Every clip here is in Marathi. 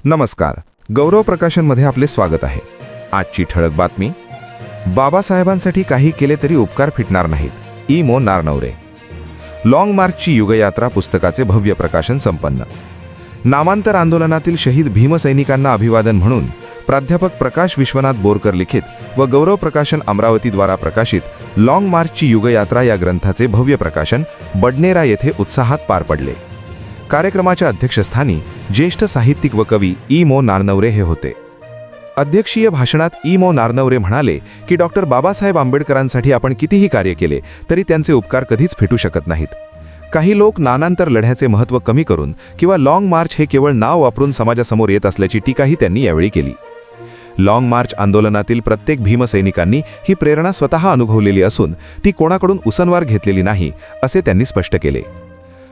नमस्कार. गौरव प्रकाशनमध्ये आपले स्वागत आहे. आजची ठळक बातमी: बाबासाहेबांसाठी काही केले तरी उपकार फिटणार नाहीत. मो. नारनवरे. लाँग मार्चची युगयात्रा पुस्तकाचे भव्य प्रकाशन संपन्न. नामांतर आंदोलनातील शहीद भीमसैनिकांना अभिवादन म्हणून प्राध्यापक प्रकाश विश्वनाथ बोरकर लिखित व गौरव प्रकाशन अमरावतीद्वारा प्रकाशित लाँग मार्चची युगयात्रा या ग्रंथाचे भव्य प्रकाशन बडनेरा येथे उत्साहात पार पडले. कार्यक्रमाच्या अध्यक्षस्थानी ज्येष्ठ साहित्यिक व कवी मो. नारनवरे हे होते. अध्यक्षीय भाषणात मो. नारनवरे म्हणाले की डॉक्टर बाबासाहेब आंबेडकरांसाठी आपण कितीही कार्य केले तरी त्यांचे उपकार कधीच फिटू शकत नाहीत. काही लोक नानांतर लढ्याचे महत्त्व कमी करून किंवा लाँग मार्च हे केवळ नाव वापरून समाजासमोर येत असल्याची टीकाही त्यांनी यावेळी केली. लाँग मार्च आंदोलनातील प्रत्येक भीमसैनिकांनी ही प्रेरणा स्वतः अनुभवलेली असून ती कोणाकडून उसनवार घेतलेली नाही, असे त्यांनी स्पष्ट केले.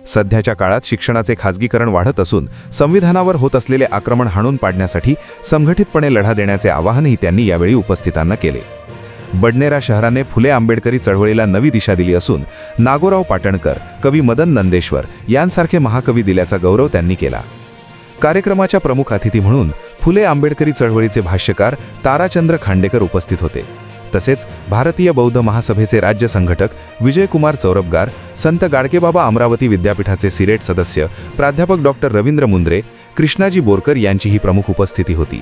सध्याच्या काळात शिक्षणाचे खाजगीकरण वाढत असून संविधानावर होत असलेले आक्रमण हाणून पाडण्यासाठी संघटितपणे लढा देण्याचे आवाहनही त्यांनी यावेळी उपस्थितांना केले. बडनेरा शहराने फुले आंबेडकरी चळवळीला नवी दिशा दिली असून नागोराव पाटणकर, कवी मदन नंदेश्वर यांसारखे महाकवी दिल्याचा गौरव त्यांनी केला. कार्यक्रमाच्या प्रमुख अतिथी म्हणून फुले आंबेडकरी चळवळीचे भाष्यकार ताराचंद्र खांडेकर उपस्थित होते. तसेच भारतीय बौद्ध महासभेचे राज्य संघटक विजयकुमार चौरबगार, संत गाडगेबाबा अमरावती विद्यापीठाचे सिरेट सदस्य प्राध्यापक डॉक्टर रवींद्र मुंद्रे, कृष्णाजी बोरकर यांचीही प्रमुख उपस्थिती होती.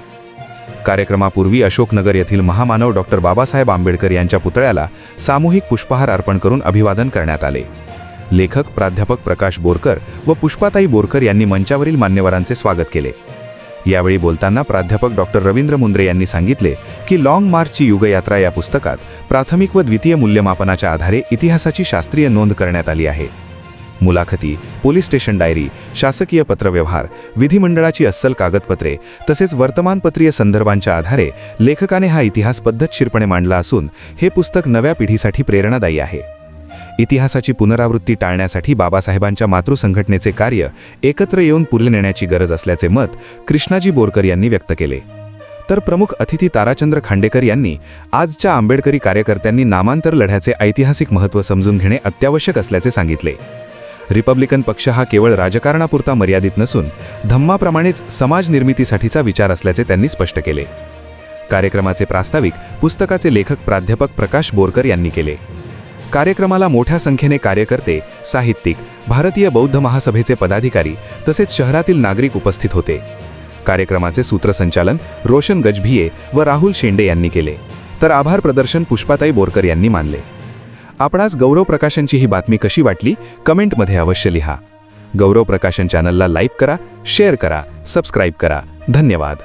कार्यक्रमापूर्वी अशोकनगर येथील महामानव डॉक्टर बाबासाहेब आंबेडकर यांच्या पुतळ्याला सामूहिक पुष्पहार अर्पण करून अभिवादन करण्यात आले. लेखक प्राध्यापक प्रकाश बोरकर व पुष्पाताई बोरकर यांनी मंचावरील मान्यवरांचे स्वागत केले. यावेळी बोलताना प्राध्यापक डॉक्टर रवींद्र मुंद्रे यांनी सांगितले की लाँग मार्चची युगयात्रा या पुस्तकात प्राथमिक व द्वितीय मूल्यमापनाच्या आधारे इतिहासाची शास्त्रीय नोंद करण्यात आली आहे. मुलाखती, पोलीस स्टेशन डायरी, शासकीय पत्रव्यवहार, विधिमंडळाची अस्सल कागदपत्रे तसेच वर्तमानपत्रीय संदर्भांच्या आधारे लेखकाने हा इतिहास पद्धतशीरपणे मांडला असून हे पुस्तक नव्या पिढीसाठी प्रेरणादायी आहे. इतिहासाची पुनरावृत्ती टाळण्यासाठी बाबासाहेबांच्या मातृसंघटनेचे कार्य एकत्र येऊन पुढे नेण्याची गरज असल्याचे मत कृष्णाजी बोरकर यांनी व्यक्त केले. तर प्रमुख अतिथी ताराचंद्र खांडेकर यांनी आजच्या आंबेडकरी कार्यकर्त्यांनी नामांतर लढ्याचे ऐतिहासिक महत्त्व समजून घेणे अत्यावश्यक असल्याचे सांगितले. रिपब्लिकन पक्ष हा केवळ राजकारणापुरता मर्यादित नसून धम्माप्रमाणेच समाज निर्मितीसाठीचा विचार असल्याचे त्यांनी स्पष्ट केले. कार्यक्रमाचे प्रास्ताविक पुस्तकाचे लेखक प्राध्यापक प्रकाश बोरकर यांनी केले. कार्यक्रमाला मोठ्या संख्येने कार्यकर्ते, साहित्यिक, भारतीय बौद्ध महासभेचे पदाधिकारी तसेच शहरातील नागरिक उपस्थित होते. कार्यक्रमाचे सूत्रसंचालन रोशन गजभिये व राहुल शेंडे यांनी केले, तर आभार प्रदर्शन पुष्पाताई बोरकर यांनी मानले. आपणास गौरव प्रकाशनची ही बातमी कशी वाटली कमेंटमध्ये अवश्य लिहा. गौरव प्रकाशन चॅनलला लाईक करा, शेअर करा, सबस्क्राईब करा. धन्यवाद.